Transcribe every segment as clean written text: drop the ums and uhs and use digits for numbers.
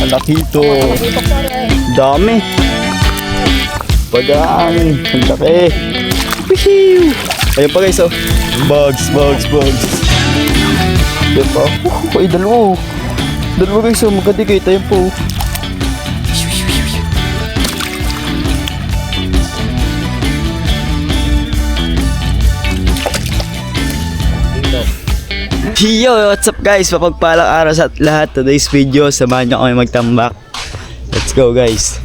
malaki to. Dami. Padami. Ang laki. Wihiw! Ayun pa guys, oh. Bugs. Ayun pa. Ay, dalawa. Dalawa guys, oh. Magkadigay. Ayun po. Yo, what's up guys? Mapagpalang araw sa lahat. Today's video, samahan nyo kami magtambak. Let's go guys.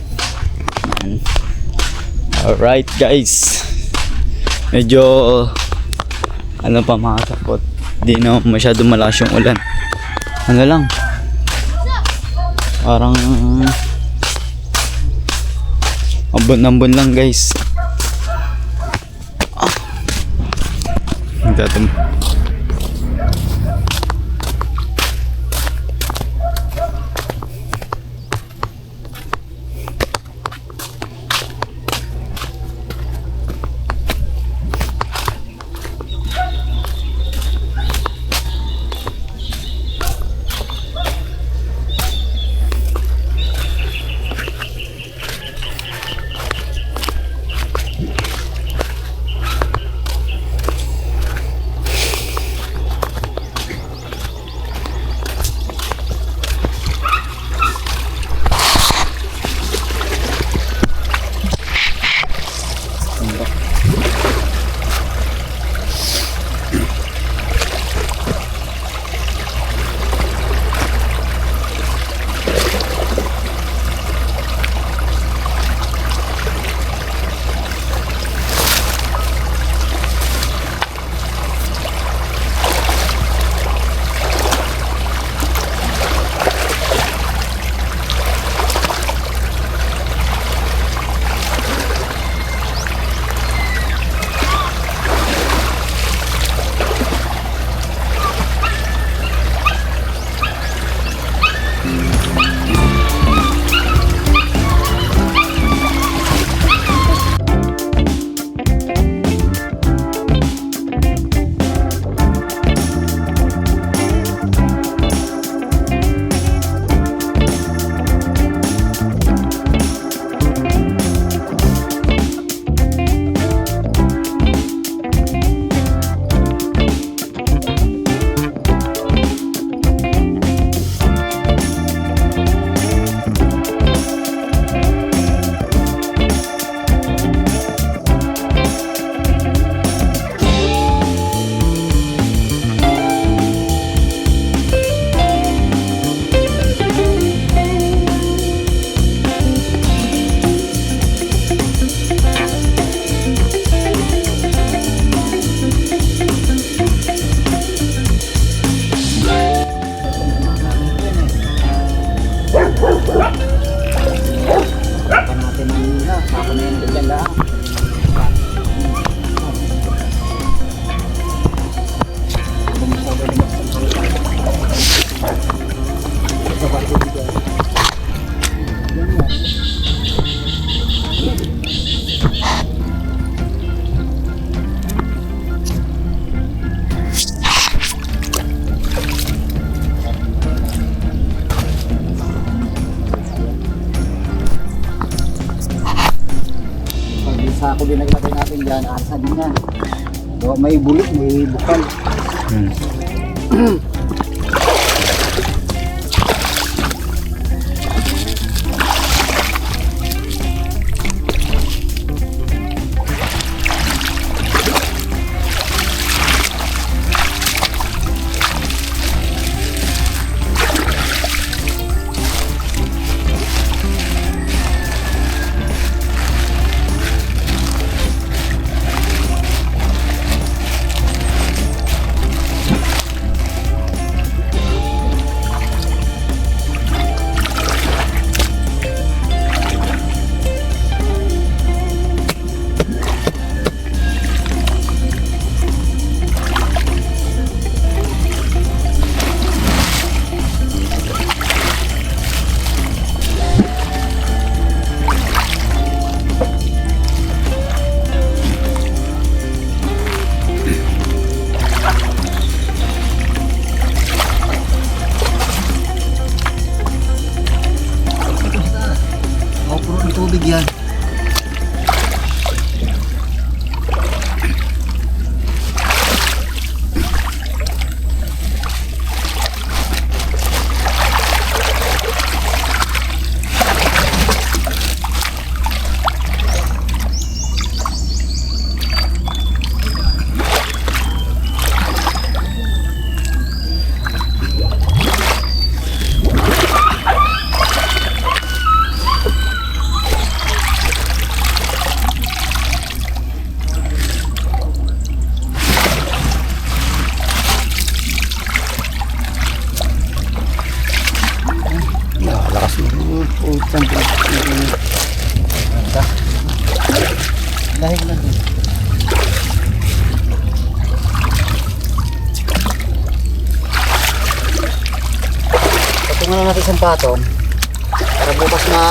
Alright guys. Medyo ano pa mga kapot. Di na masyado malakas yung ulan. Ano lang, parang ambon lang guys. Nagtatum. Sako din naglagay natin dyan, asa din yan. So, may bulik, may bukal. tubig yan. Lakas mo. Utang po. Lahig lang. Patungan na natin isang patong para bukas na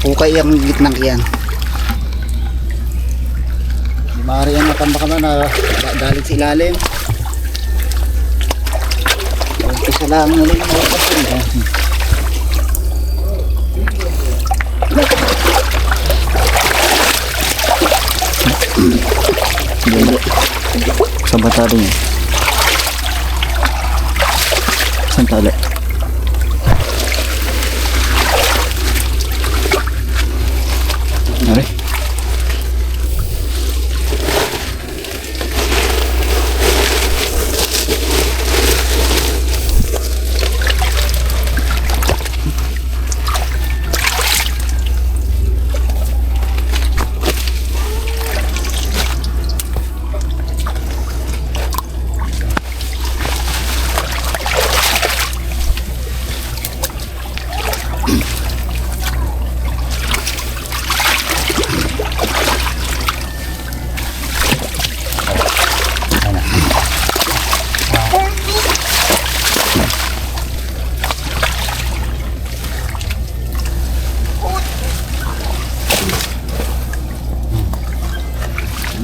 hukay ang gitnang iyan. Di maaari yan matambak na dalit sa ilalim. Isa lang ulit mo kasi sa batari niya. Saan tali? Nari?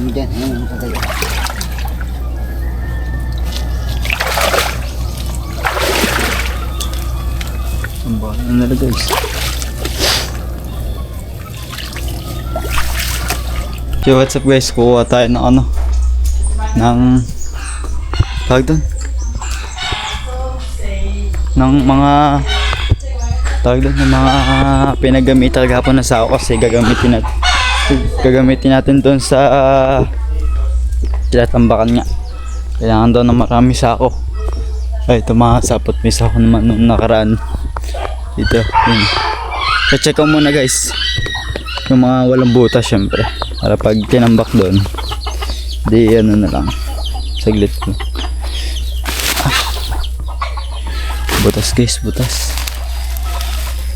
Diyan, ayun ang kagaya. Ano na guys? So what's up guys? Kuha tayo ng ano? Ng tawag doon? Ng mga tawag doon? Ng mga pinagamit talaga po na sao kasi gagamitin natin doon sa tinatambakan nga. Kailangan daw na marami sako. Ay, ito mga sapot. May sako naman nung nakaraan. Dito, yun. So-check ko muna guys. Yung mga walang butas syempre. Para pag tinambak doon, di ano na lang. Saglit ko. Butas guys, butas.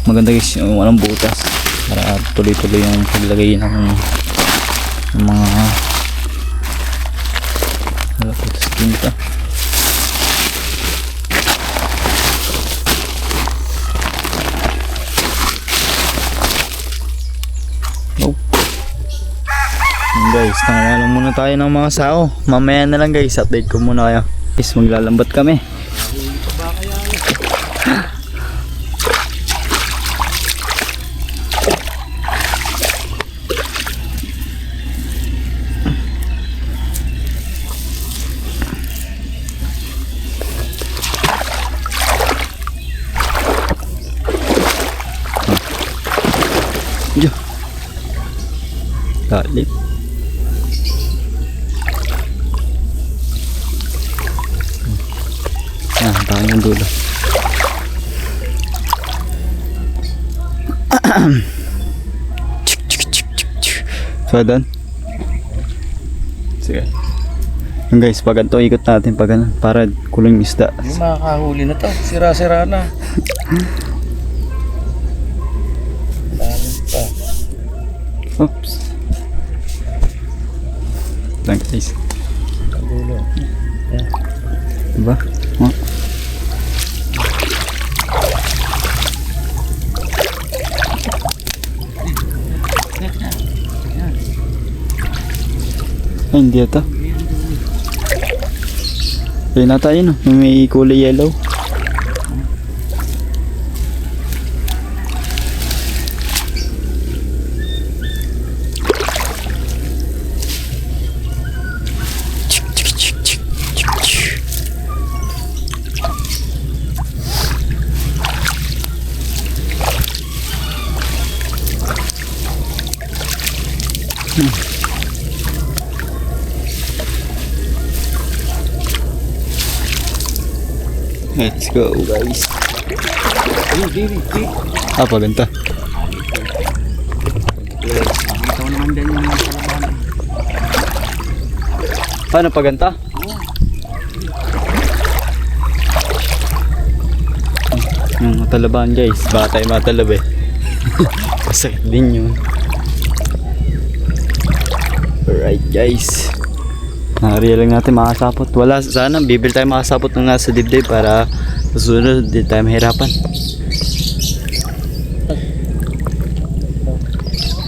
Maganda guys yung walang butas. Para tuloy-tuloy yung paglagay ng mga wala butas dito. Guys, tangalan muna tayo ng mga sao. Mamaya na lang guys, update ko muna kayo. Guys, maglalambat kami. Diyo. Galit. Tahan yung dulo. So doon. Sige. Yung guys, pag ito ikot natin pag ganun, para kulong isda. Hindi makakahuli na to. Sira-sira na. Dami pa. Oops. Lang guys. Dulo. Yan. Diba? Oh. Ay, hindi ito. Ayun na tayo no, may kulay yellow. Let's go guys. Apa ganta? Ikaw naman din yung kalabahan. Paano pa ganta? Yung matalaban guys, baka tayo matalab eh. Masakit din yun. Alright guys, nariya lang natin makasapot. Wala, sana bibili tayo makasapot ng nasa dibdib para susunod di tayo mahirapan.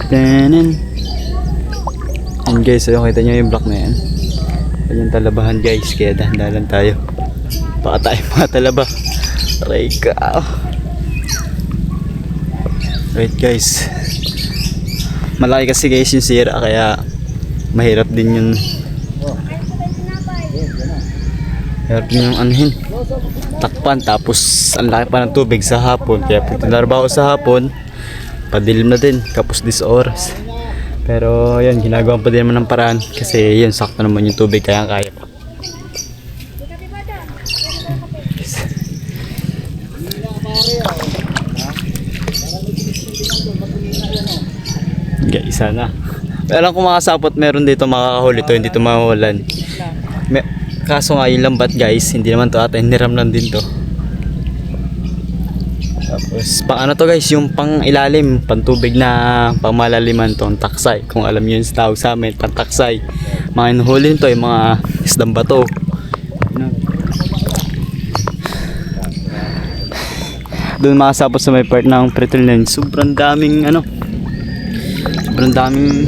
Tanan. And guys, ayun, kita nyo yung block na yan. Yan yung talabahan guys, kaya dahan-dahan tayo. Baka tayo matalaba. Aray ka. Right guys, malaki kasi guys yung sira, kaya mahirap din yung anuhin, takpan. Tapos ang laki pa ng tubig sa hapon, kaya pag tinarbaho sa hapon padilim na din kapos dis oras. Pero yan, ginagawa pa din naman ng paraan kasi yun, sakto naman yung tubig, kaya kaya pa. Guys, sana alam ko makasapot meron dito makakahuli to, hindi to mawawalan. Kaso nga yung lambat guys, hindi naman to ata, hiniram lang din to. Tapos pang ano to guys, yung pang ilalim, pantubig na pang malaliman tong taksay. Kung alam nyo yung tawag sa amin, pang taksay. Mga inuhuli nito yung mga isdang bato. Doon makasapot sa may part ng Pretzel Lane, sobrang daming ano, sobrang daming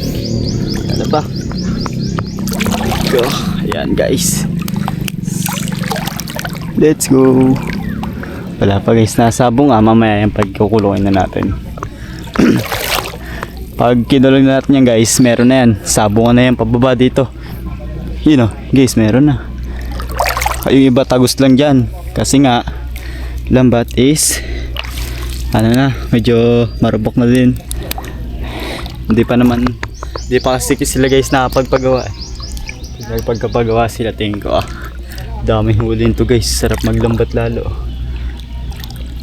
ano ba. Go. Ayan guys, let's go. Wala pa guys, nasabong mamaya yung pagkukulungin na natin. Pag kinulong na natin yan guys, meron na yan, sabungan na yan pababa dito. Yun o guys, meron na. Yung iba tagos lang dyan kasi nga lambat is ano na, medyo marubok na din. Hindi pa kasi sila guys nakapagpagawa. Pagkapagawa sila, tingin ko daming huli nito guys, sarap maglambat lalo.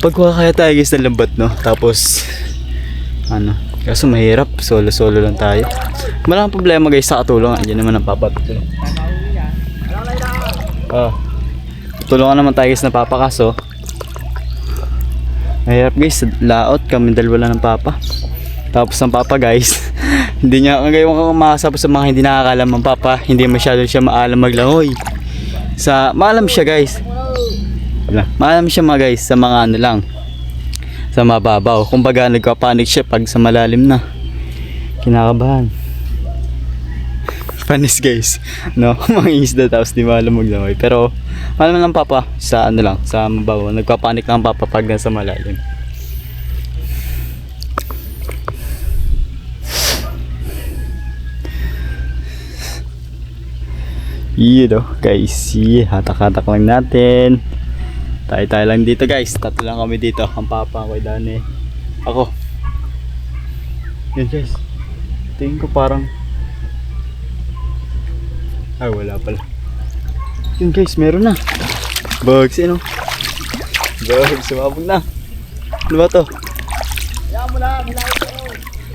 Pagkuha kaya tayo guys ng lambat, no? Tapos ano, kaso mahirap, solo lang tayo. Malang problema guys sa katulong, andyan naman ang papa. Tulungan naman tayo guys na papa, kaso mahirap guys, laot kami dalawa lang ng papa. Tapos ang papa guys hindi niya, ngayon ko makasapos sa mga hindi nakakalam ng papa, hindi masyado siya maalam maglangoy. Maalam siya guys, maalam siya mga guys sa mga ano lang, sa mababaw. Kumbaga nagka-panic siya pag sa malalim na, kinakabahan. Panis guys, no? Mga isda tapos di maalam maglangoy. Pero maalam lang papa sa ano lang, sa mababaw. Nagka-panic lang papa pag nasa malalim. Yun guys, hatak-hatak lang natin. Tayo lang dito guys, tatlo lang kami dito. Ang papa, ako, Dani, ako. Yan guys, tingin ko parang wala pala. Yun guys, meron na. Bugs, ano? Bugs, sumabog na. Ano ba to?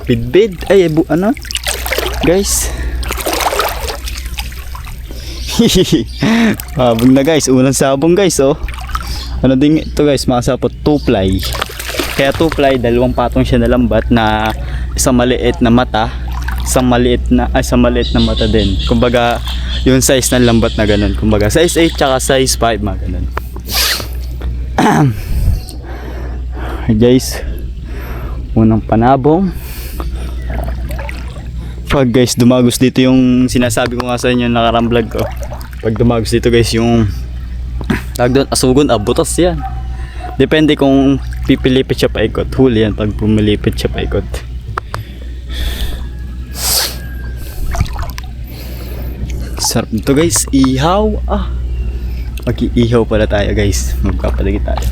Bidbid, ano? Guys, sabong na guys, unang sabong guys, ano din ito guys, makasapot 2-ply. Kaya 2-ply, dalawang patong siya na lambat na isang maliit na mata, isang maliit na mata din. Kumbaga yung size ng lambat na ganun, kumbaga size 8 tsaka size 5, mga ganun. Guys, unang panabong. Pag guys dumagos dito yung sinasabi ko nga sa inyo nakarang vlog ko, pag dumagos dito guys yung tag doon, asugon, butas yan. Depende kung pipilipit siya paikot, huli yan pag pumilipit siya paikot. Sarap nito guys, ihaw. Mag-iihaw pala tayo guys, magpapalagi tayo.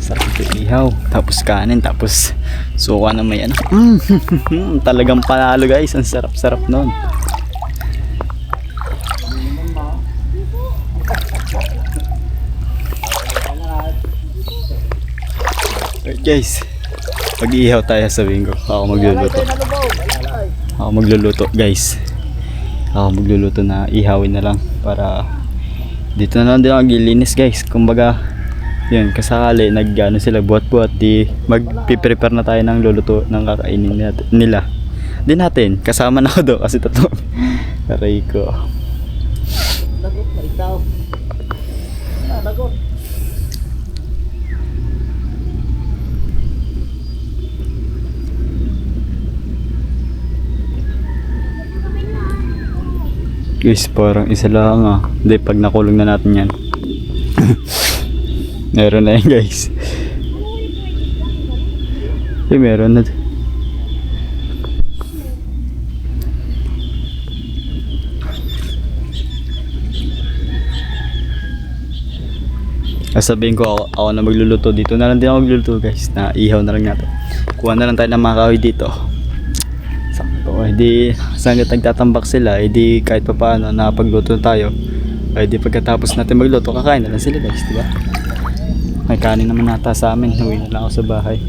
Sarap. Ihaw, tapos kanin, tapos suka na may ano. Talagang panalo guys, ang sarap-sarap nun. Alright guys, mag-iihaw tayo sa bingo. Ako magluluto. Ako magluluto guys. Ako magluluto na ihawin na lang para dito na lang din ako gilinis guys. Kumbaga yun, kasakali nag-ano sila buhat-buhat, di mag-prepare na tayo ng luluto ng kakainin nila. Di natin, kasama na ako doon kasi tatlo. Aray ko. Lagot, maritaw. Lagot. Guys, parang isa lang ah. Hindi, pag nakulong na natin yan. Meron na yan guys. Meron na. Sabihin ko ako na magluluto dito. Na lang din ako magluluto guys. Na ihaw na lang natin. Kuha na lang tayo ng mga kahoy dito. Sakto. Hindi saan nagtatambak sila. Hindi kahit pa paano nakapagluto tayo. Hindi pagkatapos natin magluto, kakain na lang sila guys, diba? May kanin naman nata sa amin. Uwi na lang ako sa bahay.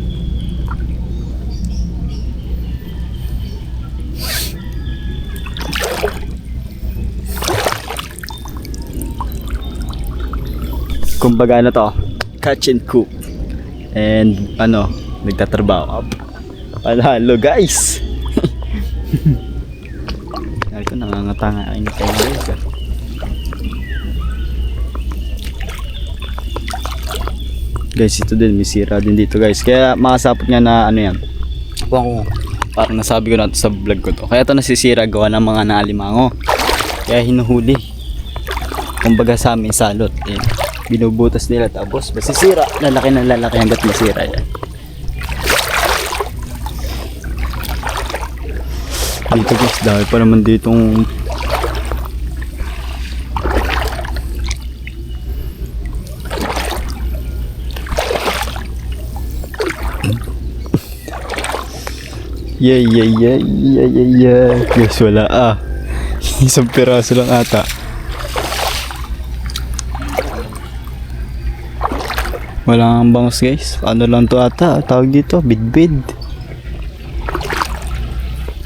Kumbaga ano to, catch and cook. And ano, nagtatrabaho. Halo guys. Ito nangangatanga ay tayo guys. Guys, ito din, may sira din dito guys. Kaya makasapot nga na ano yan. Parang nasabi ko na ito sa vlog ko to. Kaya ito nasisira gawa ng mga naalimango. Kaya hinuhuli. Kumbaga sa amin salot. Eh, binubutas nila tapos masisira. Lalaki na lalaki hanggat masira yan. Dito guys, dahil pa naman ditong yeah. Guys, wala ah. Isang piraso lang ata. Wala ang bangus guys. Ano lang to ata? Tawag dito, bidbid.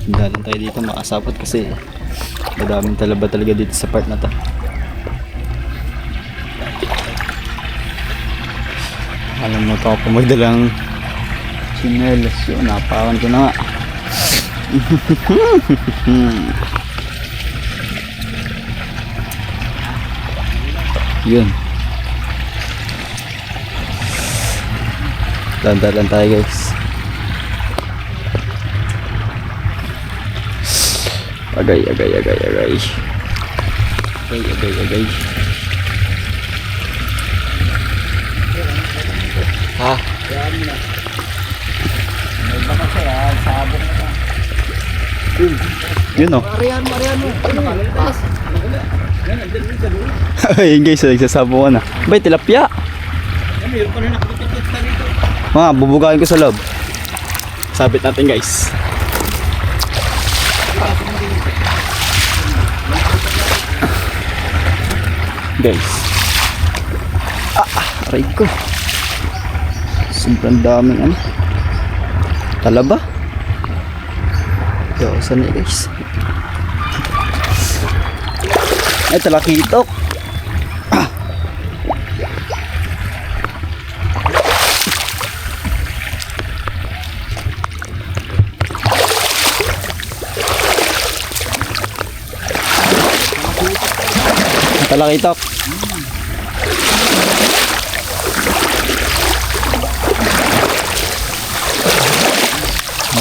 Dalan tayo dito makasapot kasi madaming talaba talaga dito sa part na to. Alam mo to ako magdalang chinelas yun. Napakan ko na nga. Yun. Landalan tayo guys. Agay. Ha? Yun o. Mariano. Pas. Ayun guys, nagsasabo ka na. Bay, tilapia. Mga, bubugain ko sa loob. Sabit natin guys. Guys. Aray ko. Sobrang daming ano. Talaba. Yo, saan na guys? Ay, talakitok. Talakitok.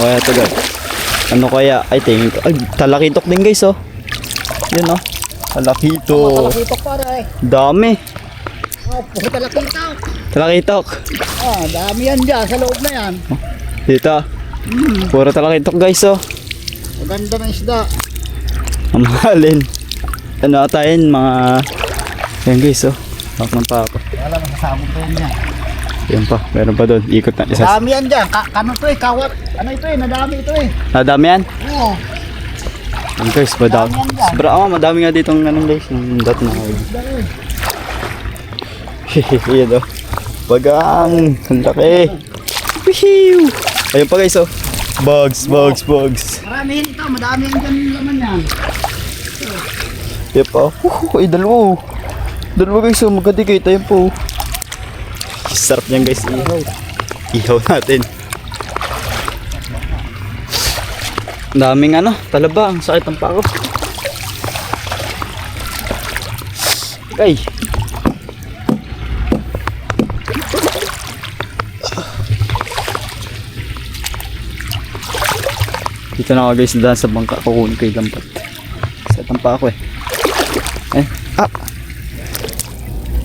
Okay, ito guys. Ano kaya? Ay, tingin ko. Ay, talakitok din guys, oh. Yun, oh. Talakitok. Talakitok para eh. Dami. Oh, puro talakitok. Talakitok. Ah, dami yan dyan sa loob na yan. Dito. Puro talakitok guys, oh. Maganda ng isda. Ang mahalin. Ano atayin, mga... Yan guys, oh. Hawak ng papa. Wala, masasabog ko yun yan. Yan pa, meron pa doon. Ikot na isa. Dami yan dyan. Kano to eh, kawat. Ano ito eh, nadami ito eh. Nadami yan? Oo. Yan guys, madami. Madami yan dyan. Sobra madami nga dito ng anong guys. Yung dot na ako. Dami. Yan o. Bagang. Ang laki. Wihiw. Ayun pa guys oh. Bugs. Marami ito, madami yan dyan yung laman yan. Yan pa. Ay dalawa. Dalawa guys oh. Magkadikit. Ayun po. Sarap niyan guys. Ihaw natin. Daming ano, talaba, ang sakit ng pako. Okay. Dito na ako guys, daan sa bangka, kukunin ko yung lampat. Sakit ng pako eh.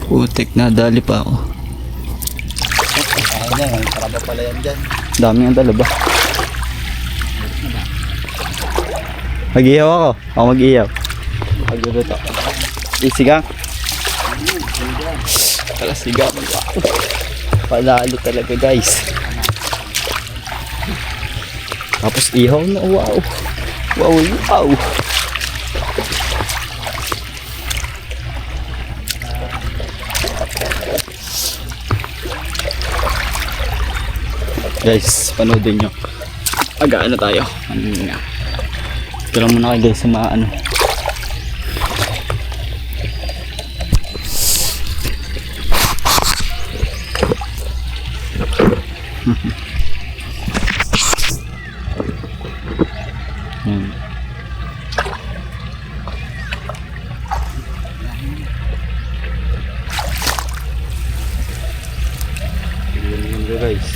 Putik na, dali pa ako. Ayan, may karaba pala yan dyan. Daming ang talaba. Mag-ihaw ako. Ako mag-ihaw. Pag-luto. Isigang. Pala sigang. Wow. Panalo talaga guys. Tapos ihaw na. Wow. Wow. Guys, panoodin nyo. Agaan na tayo. Ito lang muna kayo guys sa mga ano. Yan. Yan guys.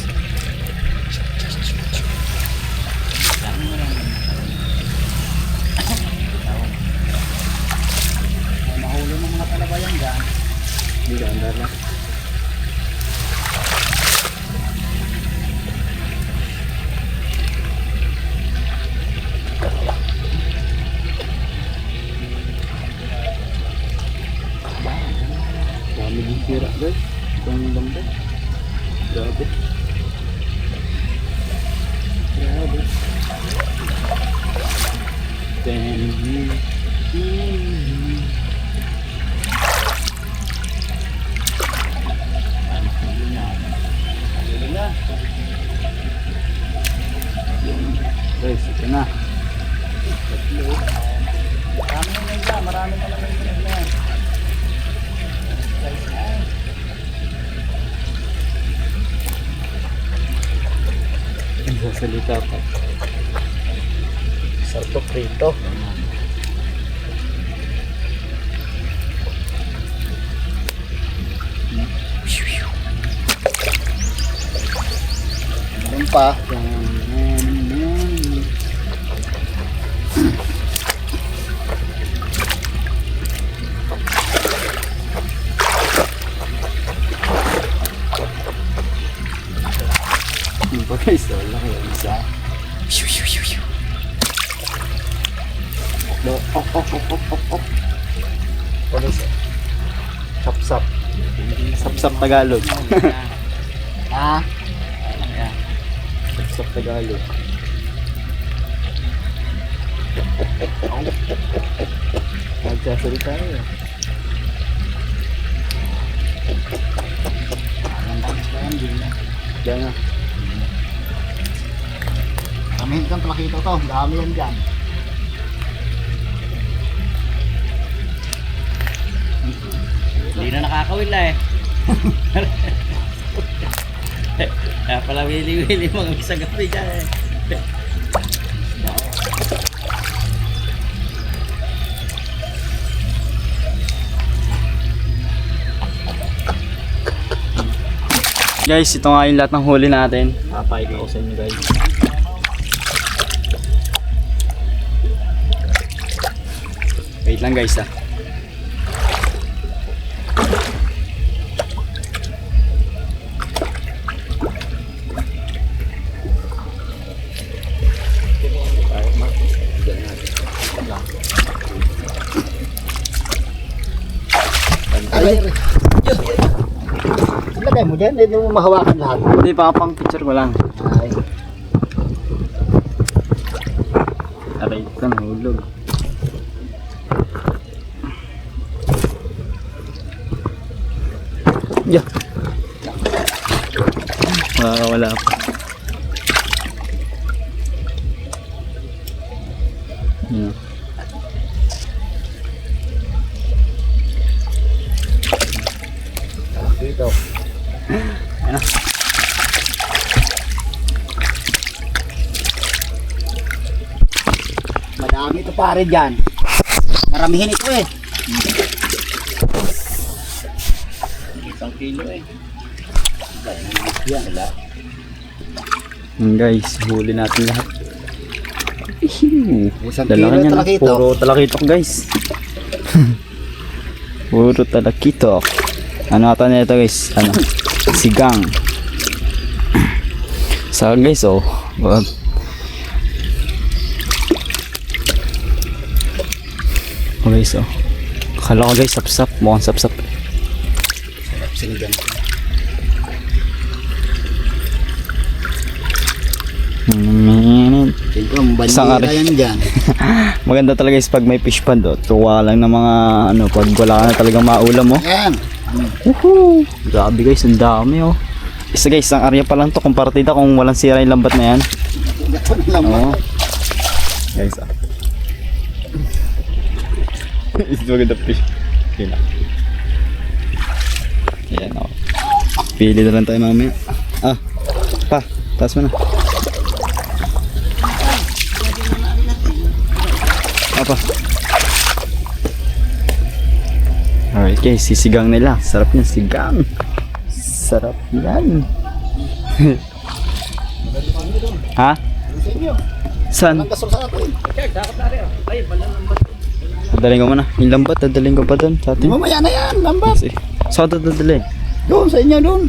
Mahuli ng mga talaba yan dyan. Hindi ka andar na. Dami din sira guys. Itong lambat. Grabe. Guys, ito na. Marami na lang yan. Sasalita pa. Sarto prito. Meron pa. Yung pa guys, wala kayo isa. What is it? Sapsap. Sapsap Tagalog. Ha? Sapsap Tagalog. Nagsasalita niyo. Diyan na. Kami kang plakito to. Dami yan dyan. Hindi na nakakawin na eh. Kaya pala wili-wili mga isang gabi dyan eh. Guys, ito nga yung lahat ng huli natin. Papakita ko sa inyo guys. Wait lang guys ah. Ay, sila Kaya mo dyan, hindi mo mahawakan lahat. Hindi, baka pang picture ko lang. Ay, Aray ka, nahulog. Yeah. Makakawala pa. Yeah. dito. Madami ito pare dyan. Maramihin ito eh. 1 kilo eh. Yan, wala. Guys, huli natin lahat. Isang Dalawa kilo niya na. talakito. Puro talakitok guys. Puro talakitok. Ano ata na ito guys? Ano? Sigang. Sa guys oh. Wag. Oh guys oh. Akala ko guys sapsap. Mukhang sapsap. Sinigang. Ito, Isang bandira ari. yan dyan. Maganda talaga guys pag may fish pond oh. Tuwa lang ng mga ano pag wala ka na talagang maulam oh. Yan. Woohoo! Grabe guys, ang dami oh. Isa guys, ang area pa lang to kung partida kung walang sira yung lambat na yan. Ito na lang. Oo. Guys ah. It's maganda fish. Yun ah. Ayan oh. Pili na lang tayo mamaya. Ah, pa, taas mo na. Apa? Alright guys, sisigang nila. Sarap niyan, sigang. Sarap yan. Ha? Saan? Ang gasol sa atin. Dadaling ko muna. Yung lambat, dadaling ko pa doon sa Di atin. mamaya na yan, lambat. Saan ito dadaling? Doon, sa inyo doon.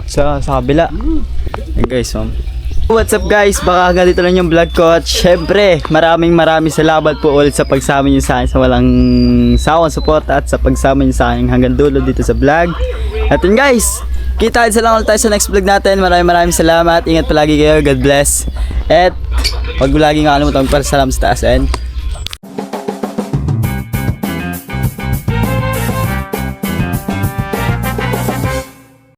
Sa kabila. Hey guys, what's up guys? Baka hanggang dito lang yung vlog ko. At syempre, maraming salamat po ulit sa pagsama niyo sa akin sa walang sawang support at sa pagsama niyo sa akin hanggang dulo dito sa vlog. At yun guys, kita sa lang ulit tayo sa next vlog natin. Maraming salamat. Ingat palagi kayo. God bless. At huwag mo laging kakalimutan magpasalamat sa taas. And